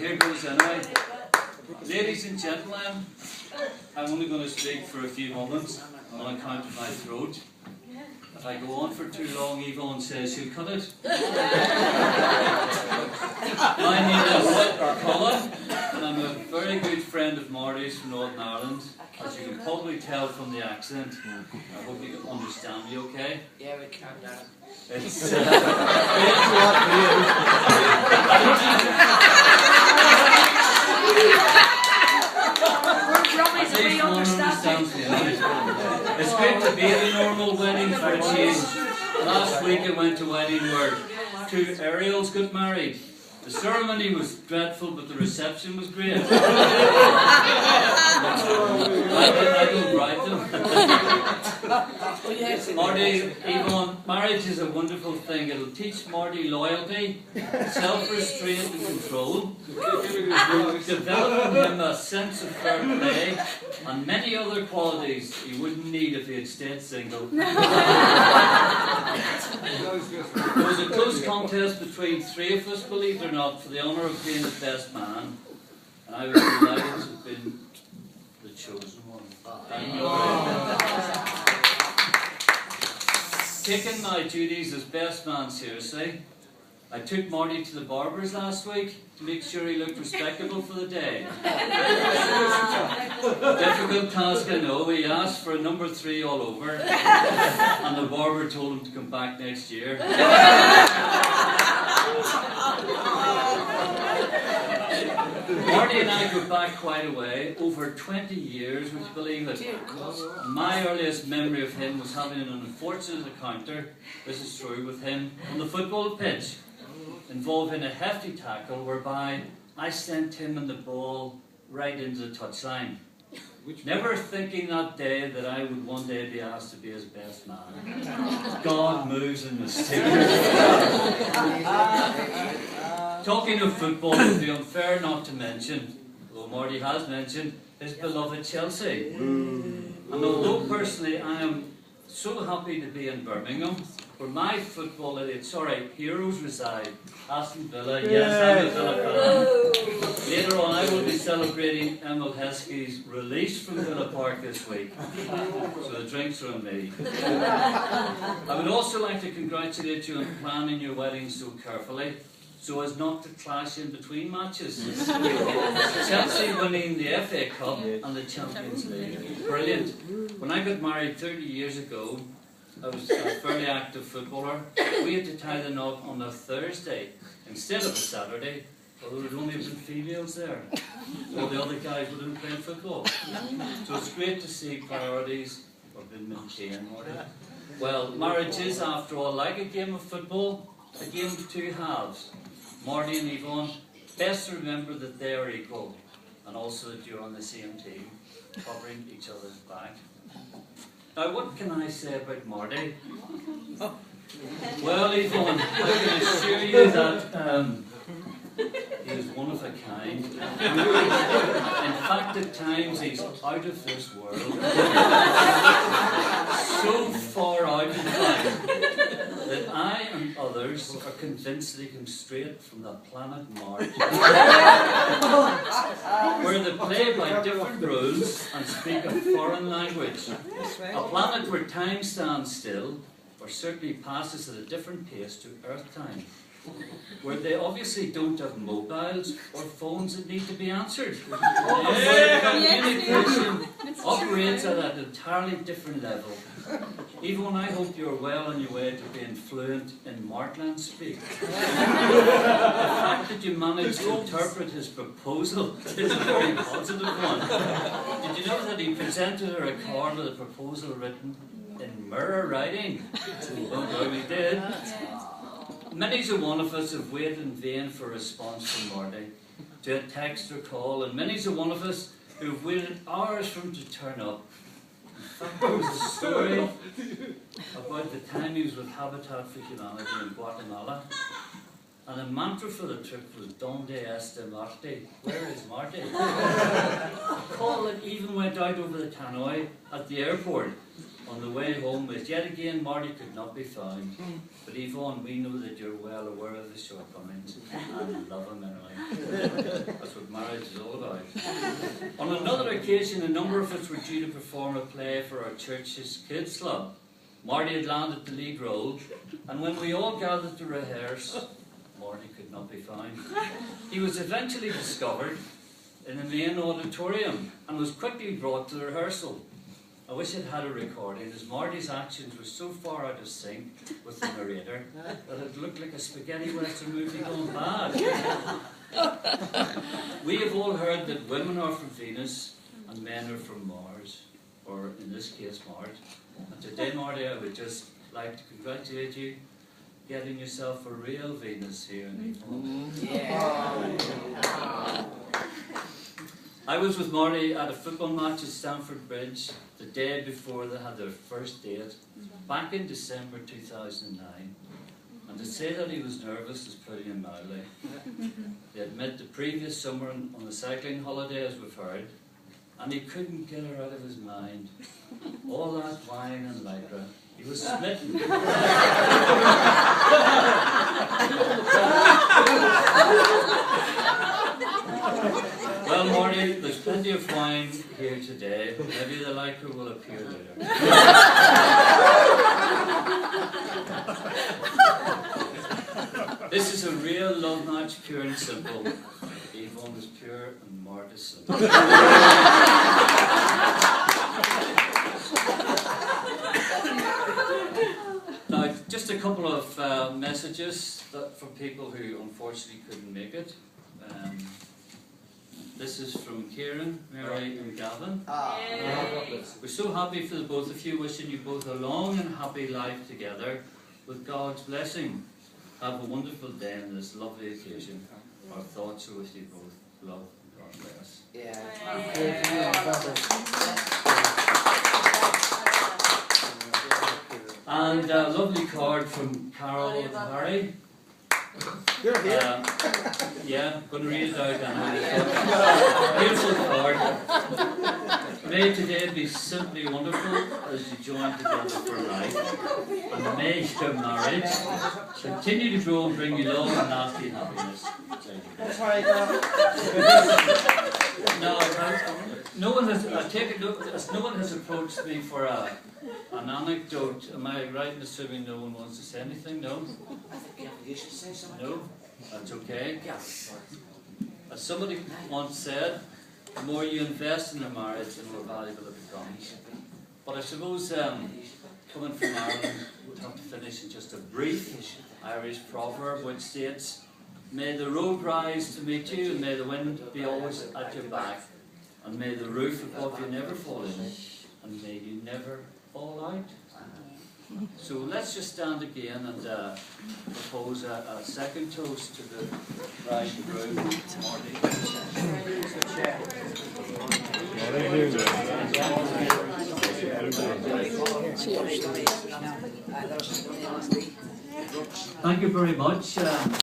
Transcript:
here goes anyway. Ladies and gentlemen, I'm only going to speak for a few moments on account of my throat. If I go on for too long, Yvonne says she'll cut it. My name is Colin, and I'm a very good friend of Marty's from Northern Ireland. As you can probably tell from the accent, I hope you can understand me okay. Yeah, we can, Darren. It's It's great to be at a normal wedding for a change. Last week I went to a wedding where two Ariels got married. The ceremony was dreadful, but the reception was great. I don't write them. Marty, Yvonne, marriage is a wonderful thing. It'll teach Marty loyalty, self-restraint and control, develop in him a sense of fair play, and many other qualities he wouldn't need if he had stayed single. There was a close contest between three of us, believe it or not, for the honour of being the best man, and I was delighted to have been the chosen one. Taking my duties as best man seriously, I took Marty to the barber's last week to make sure he looked respectable for the day. Difficult task, I know. He asked for a number 3 all over, and the barber told him to come back next year. Marty and I go back quite a way, over 20 years, would you believe it? My earliest memory of him was having an unfortunate encounter, this is true, with him on the football pitch, involving a hefty tackle whereby I sent him and the ball right into the touchline. Never thinking that day that I would one day be asked to be his best man. God moves in mysterious ways. Talking of football, it would be unfair not to mention, although Marty has mentioned, his beloved Chelsea. And although personally I am so happy to be in Birmingham, where my football heroes reside, Aston Villa, yes, I'm a Villa fan. Later on I will be celebrating Emil Heskey's release from Villa Park this week, so the drinks are on me. I would also like to congratulate you on planning your wedding so carefully, so as not to clash in between matches. Chelsea winning the FA Cup and the Champions League. Brilliant. When I got married 30 years ago, I was a fairly active footballer. We had to tie the knot on a Thursday instead of a Saturday, although there would only have been females there. All the other guys would have been playing football. So it's great to see priorities have been maintained. Well, marriage is, after all, like a game of football, a game of two halves. Marty and Yvonne, best to remember that they are equal, and also that you're on the same team, covering each other's back. Now, what can I say about Marty? Well, Yvonne, I can assure you that he is one of a kind. In fact, at times he's out of this world. So far out, in fact, that I and others are convinced that he comes straight from the planet Mars, where they play by different rules and speak a foreign language. A planet where time stands still, or certainly passes at a different pace to Earth time, where they obviously don't have mobiles or phones that need to be answered. Where communication operates at an entirely different level. Even I hope you're well on your way to being fluent in Markland speak. The fact that you managed to interpret his proposal is a very positive one. Did you know that he presented her a card with a proposal written in mirror writing? Oh, he did. Many's a one of us have waited in vain for a response from Marty, to a text or call, and many's a one of us who have waited hours for him to turn up. In fact, there was a story about the time he was with Habitat for Humanity in Guatemala, and the mantra for the trip was "Donde este Marty?" Where is Marty? A call that even went out over the tannoy at the airport. On the way home, as yet again Marty could not be found. But Yvonne, we know that you're well aware of the shortcomings, and love him anyway. That's what marriage is all about. On another occasion, a number of us were due to perform a play for our church's kids club. Marty had landed the lead role, and when we all gathered to rehearse, Marty could not be found. He was eventually discovered in the main auditorium and was quickly brought to the rehearsal. I wish I'd had a recording, as Marty's actions were so far out of sync with the narrator that it looked like a spaghetti western movie gone bad. We have all heard that women are from Venus and men are from Mars, or in this case Mars. And today, Marty, I would just like to congratulate you getting yourself a real Venus here in the Yeah. I was with Marty at a football match at Stamford Bridge the day before they had their first date, back in December 2009. And to say that he was nervous is putting it mildly. They had met the previous summer on a cycling holiday, as we've heard, and he couldn't get her out of his mind. All that wine and lycra. He was smitten. Well, Marty, there's plenty of wine here today. Maybe the lycra will appear later. This is a real love match, pure and simple. Yvonne is pure and Mart is simple. Now, just a couple of messages from people who unfortunately couldn't make it. This is from Kieran, Mary and Gavin. We're so happy for the both of you, wishing you both a long and happy life together with God's blessing. Have a wonderful day on this lovely occasion. Our thoughts are with you both. Love and God bless. And a lovely card from Carol and Harry. You're here. Yeah, I'm going to read it out now. Beautiful card. May today be simply wonderful as you join together for life. And may your marriage continue to grow and bring you long and lasting happiness. That's right, Gavin. No one has, I take it, no one has approached me for an anecdote. Am I right in assuming no one wants to say anything? No? You should say something. No? That's okay. As somebody once said, the more you invest in a marriage, the more valuable it becomes. But I suppose, coming from Ireland, we'd have to finish in just a brief Irish proverb which states, "May the road rise to meet you, and may the wind be always at your back, and may the roof above you never fall in, and may you never fall out." So let's just stand again and propose a second toast to the bride and groom, Marty. Thank you very much.